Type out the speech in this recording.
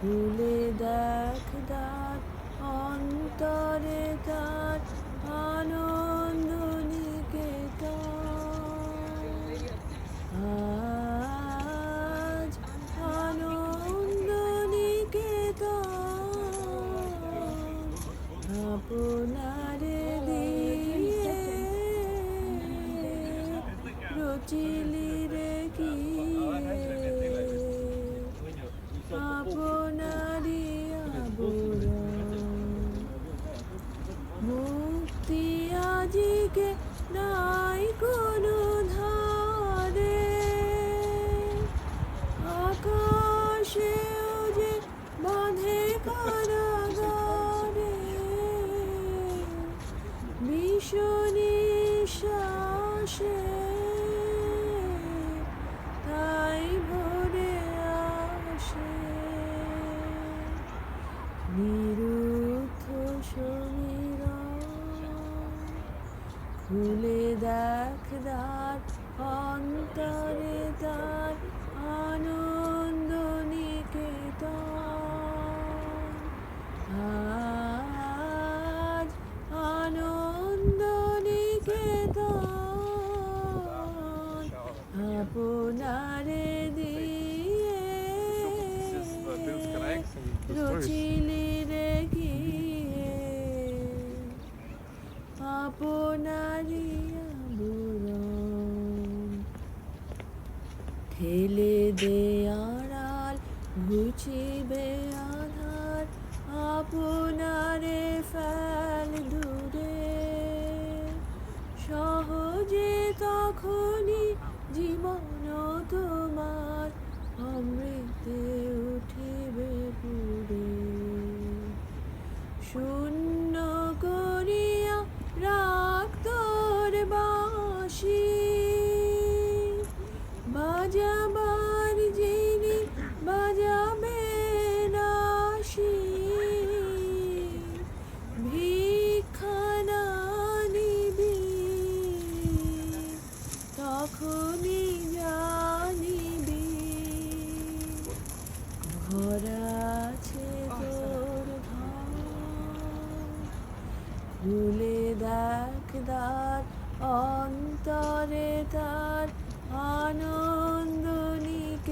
খুলে দেখ দ্বার, অন্তরে তার আনন্দ নিকেতন। আজ আনন্দ নিকেতন আপনারে দিয়ে রচিলি রে কি আপনারি আবরণ। মুক্তি আজিকে নাই কোনো ধারে, আকাশেও যে বাঁধে কারাগারে, বিষ নিঃশ্বাসে তাই ভরে আসে নিরুদ্ধ সমীরণ। খুলে দেখ দ্বার, অন্তরে তার আনন্দ নিকেতন। আজ আনন্দ নিকেতন আপনারে দিয়ে রচিলি রে গিয়ে আপনারি আবরণ। ঠেলে দে আড়াল, ঘুচিবে আধার, আপনারে ফেল দূরে। সহজে তখনই জীবন তোমার অমৃতে উঠিবে পুরে। শূন্য করিয়া রাখ তোর বাঁশি, বাজাবার যিনি বাজাবেন আসি। ভিক্ষা না নিবি তখনই জানিবি, ঘর আছে তোর ধন। খুলে দেখ দ্বার, অন্তরে তার